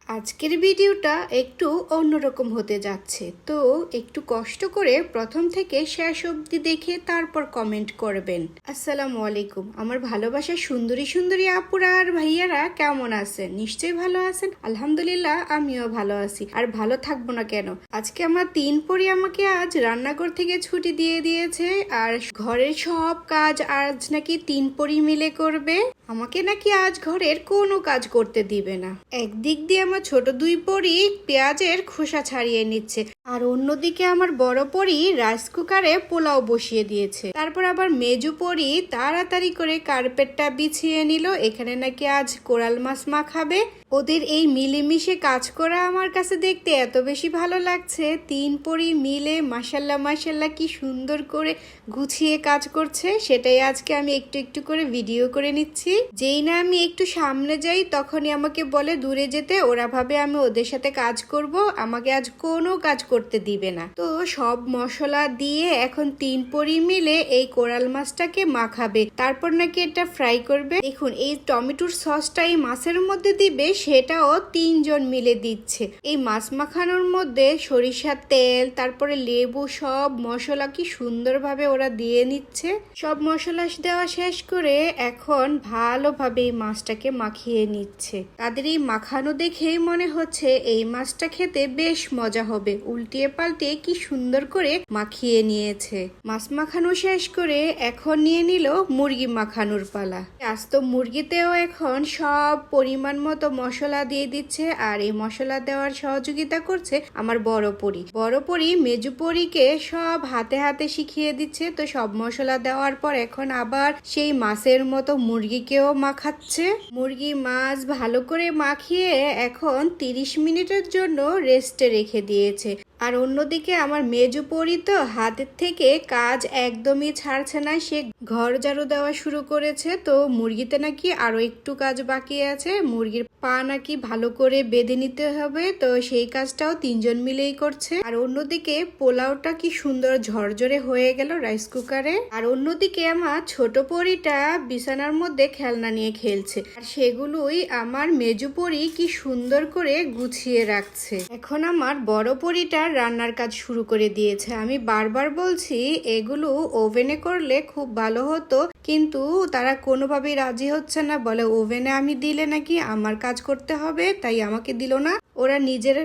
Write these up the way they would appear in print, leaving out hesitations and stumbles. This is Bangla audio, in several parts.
আজকের ভিডিওটা একটু অন্যরকম হতে যাচ্ছে, তো একটু কষ্ট করে প্রথম থেকে শেষ অবধি দেখে তারপর কমেন্ট করবেন। আসসালামু আলাইকুম আমার ভালোবাসার সুন্দরী সুন্দরী আপুরা আর ভাইয়ারা, কেমন আছেন? নিশ্চয়ই ভালো আছেন। আলহামদুলিল্লাহ আমিও ভালো আছি, আর ভালো থাকবো না কেন। আজকে আমার তিন পরি আমাকে আজ রান্নাঘর থেকে ছুটি দিয়ে দিয়েছে, আর ঘরের সব কাজ আজ নাকি তিন পরি মিলে করবে। আমাকে নাকি আজ ঘরের কোনো কাজ করতে দিবে না। একদিক দিয়ে আমার ছোট দুই পরি পেঁয়াজের খোসা ছাড়িয়ে নিচ্ছে, আর অন্যদিকে আমার বড় পরি রাইস কুকারে পোলাও বসিয়ে দিয়েছে। তারপর আবার মেজু পরি তাড়াতাড়ি করে কার্পেটটা বিছিয়ে নিল। এখানে নাকি আজ কোরাল মাছ মাখাবে। ওদের এই মিলেমিশে কাজ করা আমার কাছে দেখতে এত বেশি ভালো লাগছে। তিন পরি মিলে মাশাল্লাহ মাশাল্লাহ কি সুন্দর করে গুছিয়ে কাজ করছে, সেটাই আজকে আমি একটু একটু করে ভিডিও করে নিচ্ছি। যেই না আমি একটু সামনে যাই তখনই আমাকে বলে দূরে যেতে। ওরা ভাবে আমি ওদের সাথে কাজ করব, আমাকে আজ কোনো কাজ করতে দিবে না। তো সব মশলা দিয়ে এখন তিন পরি মিলে এই কোরাল মাছটাকে মাখাবে, তারপর নাকি এটা ফ্রাই করবে। দেখুন এই টমেটোর সসটা এই মাছের মধ্যে দিবে, সেটাও তিনজন মিলে দিচ্ছে। এই মাছ মাখানোর মধ্যে সরিষার তেল, তারপরে লেবু, সব মশলা কি সুন্দরভাবে ওরা দিয়ে নিচ্ছে। সব মশলা দেওয়া শেষ করে এখন ভালোভাবে এই মাছটাকে মাখিয়ে নিচ্ছে। তাদের এই মাখানো দেখেই মনে হচ্ছে এই মাছটা খেতে বেশ মজা হবে। উল্টিয়ে পাল্টে কি সুন্দর করে মাখিয়ে নিয়েছে। মাছ মাখানো শেষ করে এখন নিয়ে নিল মুরগি মাখানোর পালা। আজ তো মুরগিতেও এখন সব পরিমাণ মতো মশলা দিয়ে দিচ্ছে, আর এই মশলা দেওয়ার সহযোগিতা করছে আমার বড় পরি মেজু পরিকে সব হাতে হাতে শিখিয়ে দিচ্ছে। তো সব মশলা দেওয়ার পর এখন আবার সেই মাছের মতো মুরগিকেও মাখাচ্ছে। মুরগি মাছ ভালো করে মাখিয়ে এখন 30 মিনিটের জন্য রেস্টে রেখে দিয়েছে। আর অন্যদিকে আমার মেজু পরি তো হাতের থেকে কাজ একদমই ছাড়ছে না, সে ঘর ঝাড়ু দেওয়া শুরু করেছে। তো মুরগিতে নাকি আরো একটু কাজ বাকি আছে, মুরগির পা নাকি ভালো করে বেঁধে নিতে হবে, তো সেই কাজটাও তিনজন মিলেই করছে। আর অন্যদিকে পোলাওটা কি সুন্দর ঝরঝরে হয়ে গেল রাইস কুকারে। আর অন্যদিকে আমার ছোট পরিটা বিছানার মধ্যে খেলনা নিয়ে খেলছে, আর সেগুলোই আমার মেজু পরি কি সুন্দর করে গুছিয়ে রাখছে। এখন আমার বড় পরিটা রান্নার কাজ শুরু করে দিয়েছে। আমি বারবার বলছি এগুলো ওভেনে করলে খুব ভালো হতো, কিন্তু তারা কোনোভাবেই রাজি হচ্ছে না। বলে ওভেনে আমি দিলে নাকি আমার কাজ করতে হবে, তাই আমাকে দিল না। ওরা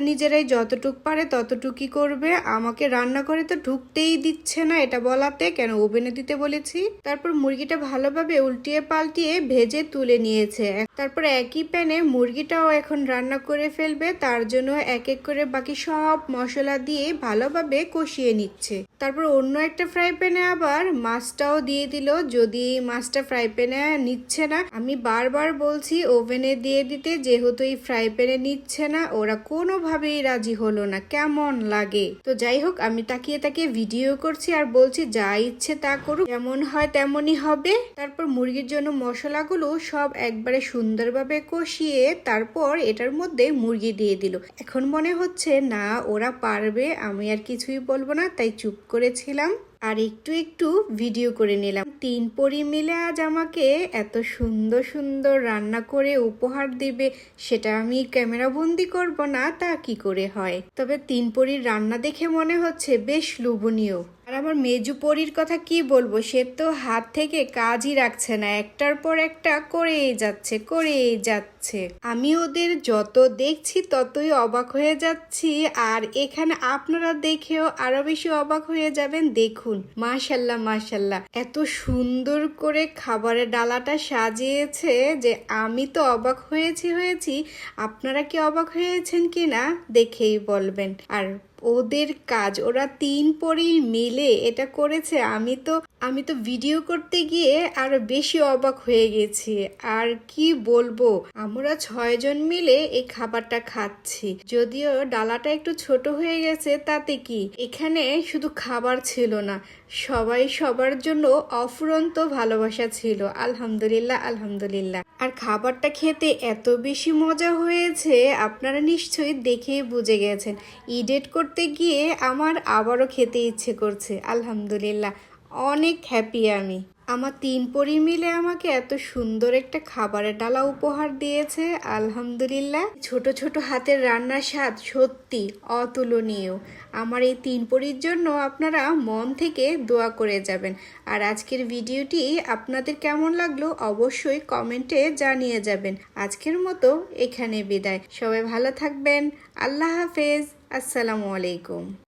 নিজেরাই যতটুক পারে ততটুকুই করবে, আমাকে রান্না করে তো ঢুকতেই দিচ্ছে না। এটা বলাতে কেন ওভেনে দিতে বলেছি। তারপর মুরগিটা ভালোভাবে উল্টিয়ে পাল্টিয়ে ভেজে তুলে নিয়েছে। তারপর একই প্যানে মুরগিটাও এখন রান্না করে ফেলবে, তার জন্য এক এক করে বাকি সব মশলা দিয়ে ভালোভাবে কষিয়ে নিচ্ছে। তারপর অন্য একটা ফ্রাই প্যানে আবার মাছটাও দিয়ে দিল। যদি মাছটা ফ্রাই প্যানে নিচ্ছে না, আমি বারবার বলছি ওভেনে দিয়ে দিতে, যেহেতু এই ফ্রাই প্যানে নিচ্ছে না, ওরা কোনোভাবেই রাজি হলো না। কেমন লাগে। তো যাই হোক, আমি তাকিয়ে তাকিয়ে ভিডিও করছি আর বলছি যা ইচ্ছে তা করুক, যেমন হয় তেমনই হবে। তারপর মুরগির জন্য মশলাগুলো সব একবারে সুন্দরভাবে কষিয়ে তারপর এটার মধ্যে মুরগি দিয়ে দিল। এখন মনে হচ্ছে না ওরা পারবে, আমি আর কিছুই বলবো না, তাই চুপ করেছিলাম আর একটু একটু ভিডিও করে নিলাম। তিন পরি মিলে আজ আমাকে এত সুন্দর সুন্দর রান্না করে উপহার দিবে, সেটা আমি ক্যামেরা বন্দি করব না, তা কি করে হয়। তবে তিন পরির রান্না দেখে মনে হচ্ছে বেশ লোভনীয়। আর আমার মেজু পরির কথা কি বলবো, সে তো হাত থেকে কাজই রাখছে না, একটার পর একটা করেই যাচ্ছে। আমি ওদের যত দেখছি ততই অবাক হয়ে যাচ্ছি, আর এখানে আপনারা দেখেও আরো বেশি অবাক হয়ে যাবেন। দেখুন মাশাল্লাহ মাশাল্লাহ, এত সুন্দর করে খাবারের ডালাটা সাজিয়েছে যে আমি তো অবাক হয়েছি। আপনারা কি অবাক হয়েছেন কিনা দেখেই বলবেন। আর ওদের কাজ, ওরা তিন পরি মিলে এটা করেছে। আমি তো ভিডিও করতে গিয়ে আরো বেশি অবাক হয়ে গেছি। আর কি বলবো, আমরা 6 জন মিলে এই খাবারটা খাচ্ছি। যদিও ডালাটা একটু ছোট হয়ে গেছে, তাতে কি, এখানে শুধু খাবার ছিল না, সবাই সবার জন্য অফুরন্ত ভালোবাসা ছিল। আলহামদুলিল্লাহ আলহামদুলিল্লাহ। আর খাবারটা খেতে এত বেশি মজা হয়েছে, আপনারা নিশ্চয়ই দেখেই বুঝে গেছেন। এডিট করতে গিয়ে আমার আবারও খেতে ইচ্ছে করছে। আলহামদুলিল্লাহ অনেক হ্যাপি আমি। আমার 3 পরি মিলে আমাকে এত সুন্দর একটা খাবারের ডালা উপহার দিয়েছে, আলহামদুলিল্লাহ। ছোট ছোট হাতের রান্নার স্বাদ সত্যি অতুলনীয়। আমার এই 3 পরির জন্য আপনারা মন থেকে দোয়া করে যাবেন। আর আজকের ভিডিওটি আপনাদের কেমন লাগলো অবশ্যই কমেন্টে জানিয়ে যাবেন। আজকের মতো এখানে বিদায়। সবাই ভালো থাকবেন। আল্লাহ হাফেজ। আসসালামু আলাইকুম।